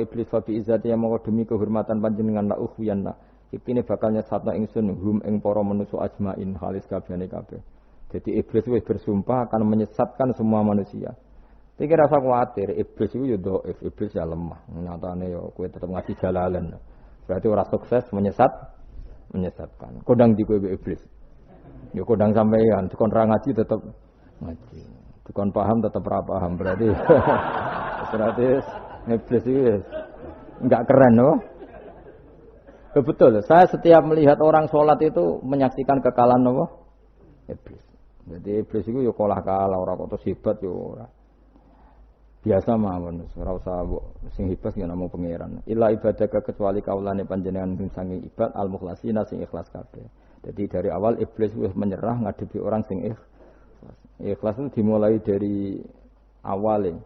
iblis fa bi izzati ya mongko demi kehormatan panjenengan la ukhwiyanna. Iktine bakal nyesatna ingsun hum ing para manusa ajmain halis kabehane kabeh. Jadi iblis wis bersumpah akan menyesatkan semua manusia. Iki rasa kuwatir, iblis iku yo dhaif, iblis ya lemah. Nyatane yo kowe tetep ngaji jalalan. Berarti ora sukses menyesatkan. Kodang di kowe iblis. Yo kodang sampean dikon ra ngaji tetep ngaji. Dikon paham tetep ra paham berarti. Berarti iblis itu enggak keren loh. Betul, saya setiap melihat orang sholat itu menyaksikan kekalahan apa? Iblis. Jadi iblis itu ya kalah orang kok terus hebat ya ora. Biasa mawon, ora usah sing hebat ya namung pangeran. Illa ibadaka kecuali kaulane panjenengan sing sange ibad al-mukhlasina sing ikhlas kabeh. Jadi dari awal iblis wis menyerah ngadepi orang sing ikhlas. Ikhlas itu dimulai dari awal.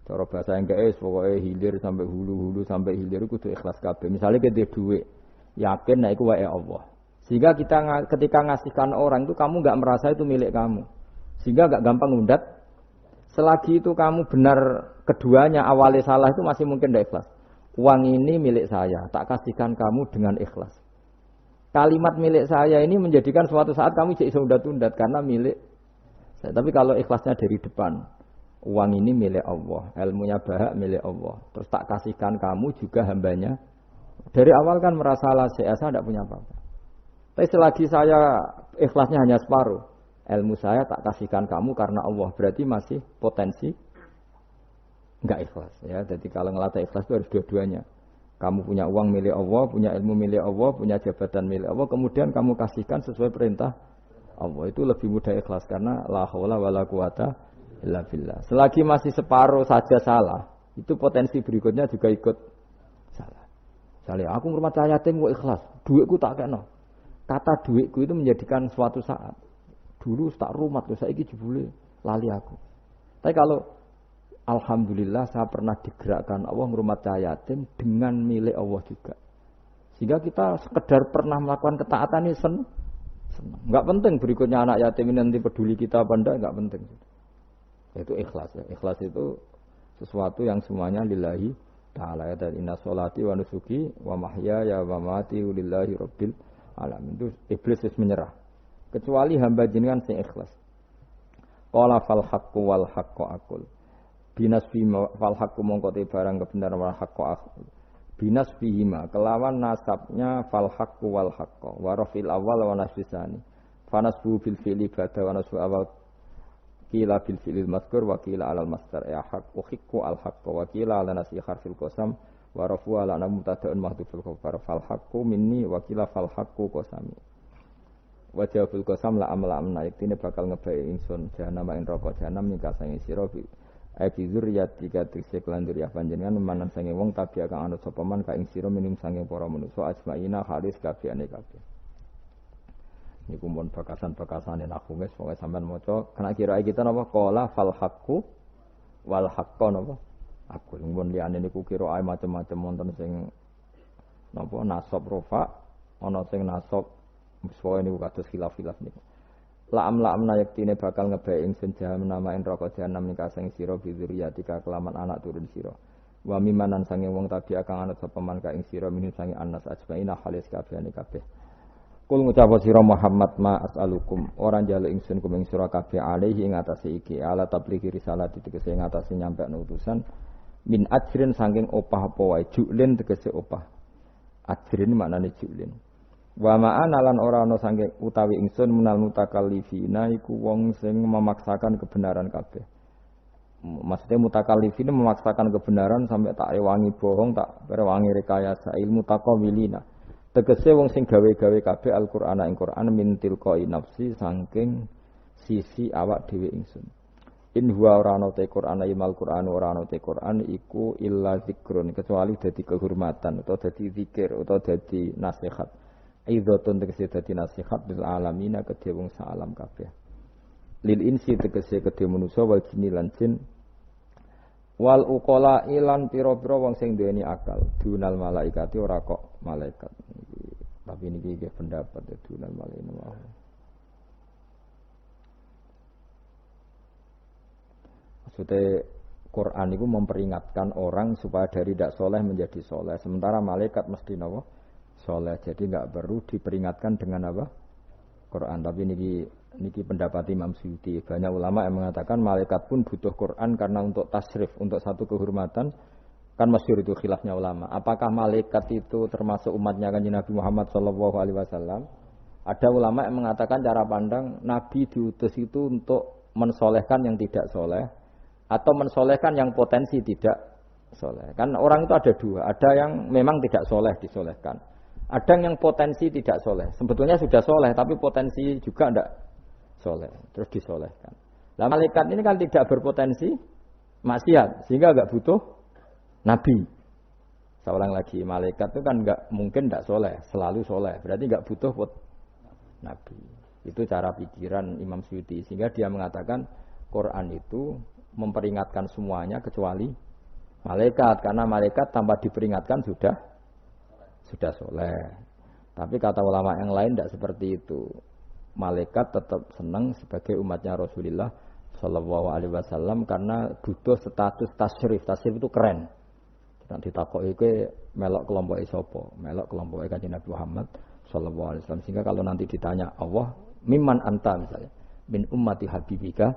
Cara bahasa Inggris pokoknya hilir sampai hulu sampai hilir kudu ikhlas kabeh. Misalnya kita duit, yakin nek iku wae Allah. Sehingga kita ketika ngasihkan orang itu kamu enggak merasa itu milik kamu. Sehingga enggak gampang ngundat. Selagi itu kamu benar keduanya awalnya salah itu masih mungkin tidak ikhlas. Uang ini milik saya, tak kasihkan kamu dengan ikhlas. Kalimat milik saya ini menjadikan suatu saat kamu jadi undat-undat karena milik saya. Tapi kalau ikhlasnya dari depan, uang ini milik Allah, ilmunya bahak milik Allah. Terus tak kasihkan kamu juga hambanya. Dari awal kan merasa saya tidak punya apa-apa. Tapi selagi saya ikhlasnya hanya separuh, ilmu saya tak kasihkan kamu karena Allah, berarti masih potensi enggak ikhlas. Ya, jadi kalau ngelatih ikhlas itu harus dua-duanya. Kamu punya uang milik Allah, punya ilmu milik Allah, punya jabatan milik Allah, kemudian kamu kasihkan sesuai perintah Allah. Itu lebih mudah ikhlas karena la haula wala quwata illa billah. Selagi masih separuh saja salah, itu potensi berikutnya juga ikut salah. Misalnya aku ngurmat yatim kok ikhlas, duitku tak kena. Kata duitku itu menjadikan suatu saat. Dulu tak rumat, saiki jebule lali aku. Tapi kalau alhamdulillah saya pernah digerakkan Allah ngurmat yatim dengan milik Allah juga. Sehingga kita sekedar pernah melakukan ketaatan ini senang. Enggak penting berikutnya anak yatim ini nanti peduli kita apa enggak penting. Itu ikhlas ya. Ikhlas itu sesuatu yang semuanya lillahi ta'ala ya. Dan inna sholati wa nusuki wa mahyaya wa mamati lillahi rabbil alamin. Itu iblis menyerah. Kecuali hamba jenengan sing ikhlas. Qala fal haqqu wal haqqu aqul. Binasfi fal haqqu mongko te barang kebenaran wal haqqu aqul. Binasfihima kelawan nasabnya fal haqqu wal haqqu wa rafil awal wa nasbisani. Fanasbu bil fi'li ba'da wa nasbu awal kila bil fi'lil mazkur wa kila alal masdar ya haq uhiqqu al haqq wa kila ala nasi harfil qasam wa rafu ala mubtada'un mahdhuful khabar fal haqqu minni wa kila fal haqqu qasami wa jawabul qasam la amna iktine bakal ngebae ingsun jahanam ing neraka jahanam nika sange sira bi zurriyatika tikse kelandur ya panjenengan manan sange wong tabi kang anut sapa man ka ing sira minum sange para manusa ajmaina halis kabehane kabeh. Niku mun bakasan-bakasane nakumis pokoke sampean maca kena kira kita napa qala fal haqqu wal haqqu napa aku mun liyane niku kira ae macam-macam wonten sing napa nasab rofa ana sing nasab pokoke niku kados khilaf-khilaf niku la amna yaktine bakal ngebae ingsun jahanam nama ing neraka jahanam nika sing sira bizuriyatika kelaman anak turun sira wa mimanan sange wong tabi kang anut sapa man ka ing sira minum sange anas ajmaina halis kabehane kabeh. Kul ngucap sira Muhammad ma as'alukum orang njaluk ingsun kuming sira kabeh alaihi ing atase iki ala tablighi risalati tegese ing atase nyampekno utusan min ajrin saking opah apa wae julin tegese opah ajrin maknane julin wa ma'ana lan ora ana saking utawi ingsun menal mutakallifina iku wong sing memaksakan kebenaran kabeh maksudnya mutakallifina memaksakan kebenaran sampai tak rewangi bohong tak rewangi rekayasa ilmu taqawilina tegese wong sing gawe-gawe kabeh Al-Qur'an ing Qur'an min tilqai nafsi saking sisi awak dhewe ingsun. In huwa ora ana te Qur'an imal Qur'an ora ana te Qur'an iku illa zikrun kecuali dadi kehormatan utawa dadi zikir utawa dadi nasihat. Aidzatun tegese dadi nasihat lil alamina kedhe wong salam kabeh. Lil insi tegese kedhe manusa wal jinni lan jin wal uqala ilan pira-pira wong sing duweni akal dunal malaikati ora kok malaikat tapi niki nggih pendapat dunal malaikat maksudnya Quran itu memperingatkan orang supaya dari tidak soleh menjadi soleh. Sementara malaikat mesti nawa soleh. Jadi nggak perlu diperingatkan dengan apa? Quran. Tapi niki pendapat Imam Suyuti. Banyak ulama yang mengatakan malaikat pun butuh Quran karena untuk tasrif, untuk satu kehormatan. Kan masyhur itu khilafnya ulama. Apakah malaikat itu termasuk umatnya Kanjeng Nabi Muhammad SAW? Ada ulama yang mengatakan cara pandang Nabi diutus itu untuk mensolehkan yang tidak soleh atau mensolehkan yang potensi tidak soleh. Kan orang itu ada dua. Ada yang memang tidak soleh disolehkan. Ada yang potensi tidak soleh. Sebetulnya sudah soleh tapi potensi juga tidak soleh. Terus disolehkan. Nah malaikat ini kan tidak berpotensi maksiat sehingga agak butuh Nabi. Seorang lagi malaikat itu kan nggak mungkin tidak soleh, selalu soleh. Berarti nggak butuh Nabi. Itu cara pikiran Imam Suyuti. Sehingga dia mengatakan Quran itu memperingatkan semuanya kecuali malaikat. Karena malaikat tanpa diperingatkan sudah soleh. Tapi kata ulama yang lain tidak seperti itu. Malaikat tetap senang sebagai umatnya Rasulullah Shallallahu Alaihi Wasallam karena butuh status tasrif. Tasrif itu keren. Nanti takok itu melok kelompok isopo, melok kelompok Kanjeng Nabi Muhammad Shallallahu Alaihi Wasallam. Sehingga kalau nanti ditanya Allah, mimman anta misalnya, min ummati habibika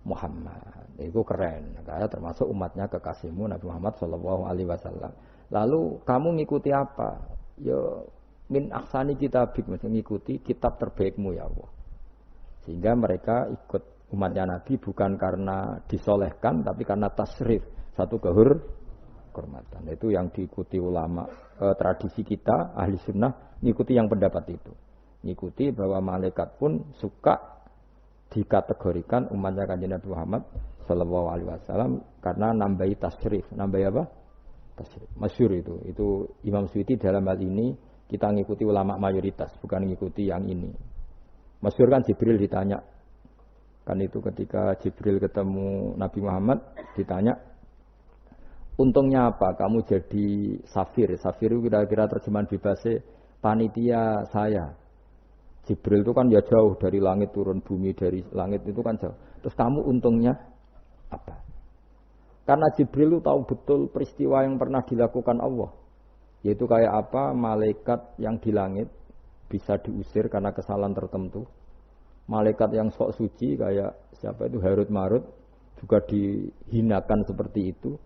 Muhammad, itu keren. Karena termasuk umatnya kekasihmu Nabi Muhammad Shallallahu Alaihi Wasallam. Lalu kamu ngikuti apa? Yo min ahsani kitabik, maksudnya ngikuti kitab terbaikmu ya Allah. Sehingga mereka ikut umatnya Nabi bukan karena disolehkan, tapi karena tasrif, satu kehormatan. Itu yang diikuti ulama tradisi kita ahli sunnah, ngikuti yang pendapat itu, ngikuti bahwa malaikat pun suka dikategorikan umatnya Kanjeng Nabi Muhammad Shallallahu Alaihi Wasallam karena nambahi tasrif, nambahi apa? Tasrif. Masyhur itu Imam Suyuti dalam hal ini kita ngikuti ulama mayoritas, bukan ngikuti yang ini. Masyhur kan Jibril ditanya, kan itu ketika Jibril ketemu Nabi Muhammad ditanya, untungnya apa kamu jadi safir? Safir itu kira-kira terjemahan bebasnya panitia saya. Jibril itu kan ya jauh dari langit turun bumi, dari langit itu kan jauh. Terus kamu untungnya apa? Karena Jibril itu tahu betul peristiwa yang pernah dilakukan Allah. Yaitu kayak apa malaikat yang di langit bisa diusir karena kesalahan tertentu. Malaikat yang sok suci kayak siapa itu Harut Marut juga dihinakan seperti itu.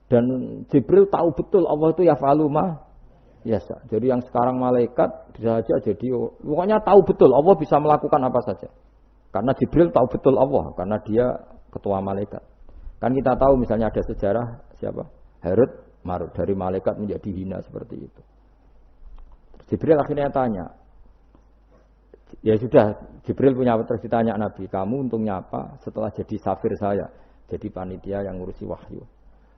Dan Jibril tahu betul Allah itu yaf'alu ma yasha. Jadi yang sekarang malaikat bisa saja jadi pokoknya tahu betul Allah bisa melakukan apa saja. Karena Jibril tahu betul Allah karena dia ketua malaikat. Kan kita tahu misalnya ada sejarah siapa? Harut Marut dari malaikat menjadi hina seperti itu. Jibril akhirnya tanya. Ya sudah, Jibril punya terus ditanya Nabi, kamu untungnya apa setelah jadi safir saya, jadi panitia yang ngurusi wahyu.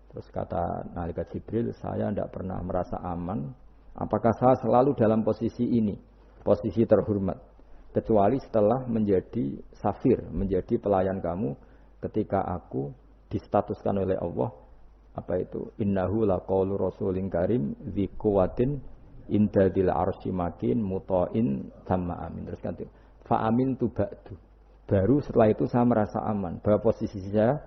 Terus kata malaikat Jibril, saya tidak pernah merasa aman. Apakah saya selalu dalam posisi ini, posisi terhormat, kecuali setelah menjadi safir, menjadi pelayan kamu, ketika aku distatuskan oleh Allah, apa itu? Innahu laqaulu rasulin karim dzi quwwatin inda dzil arsy makin muta'in tamma amin. Terus kan fa amin tu ba'du. Baru setelah itu saya merasa aman, bahwa posisi saya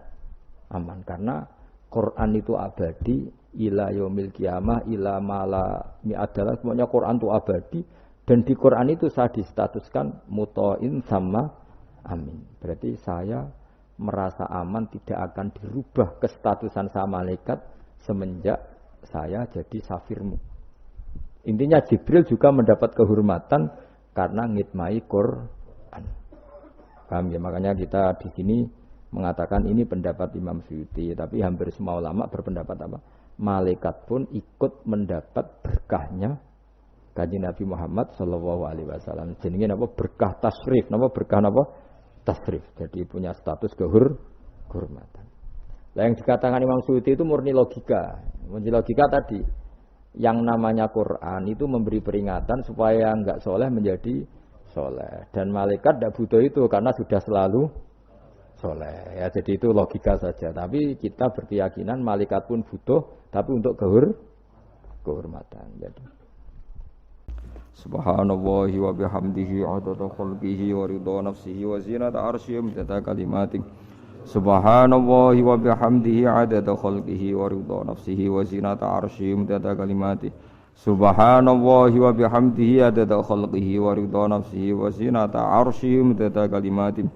aman karena Quran itu abadi ila yaumil qiyamah ila mala mi'adalah, semuanya Quran itu abadi dan di Quran itu saya distatuskan muta'in sama amin. Berarti saya merasa aman tidak akan dirubah kestatusan saya malaikat semenjak saya jadi safirmu. Intinya Jibril juga mendapat kehormatan karena ngitmai Quran. Paham ya? Makanya kita di sini mengatakan ini pendapat Imam Suyuti, tapi hampir semua ulama berpendapat apa? Malaikat pun ikut mendapat berkahnya Kanjeng Nabi Muhammad Shallallahu Alaihi Wasallam. Jenenge apa? Berkah tasrif, apa berkah apa? Tasrif. Jadi punya status kehormatan. Nah, yang dikatakan Imam Suyuti itu murni logika. Murni logika tadi, yang namanya Quran itu memberi peringatan supaya enggak soleh menjadi soleh. Dan malaikat tidak butuh itu karena sudah selalu soleh. Ya, jadi itu logika saja. Tapi kita berkeyakinan malaikat pun butuh, tapi untuk kehormatan. Jadi Subhanallahi wa bihamdihi 'adada khalqihi wa ridha nafsihi wa zinata 'arsyihi wa midada kalimatih. Subhanallahi wa bihamdihi adada khalqihi wa ridha nafsihi wa zinata arsyihi midada kalimatihi. Subhanallahi wa bihamdihi adada khalqihi wa ridha nafsihi wa zinata arsyihi midada kalimatihi.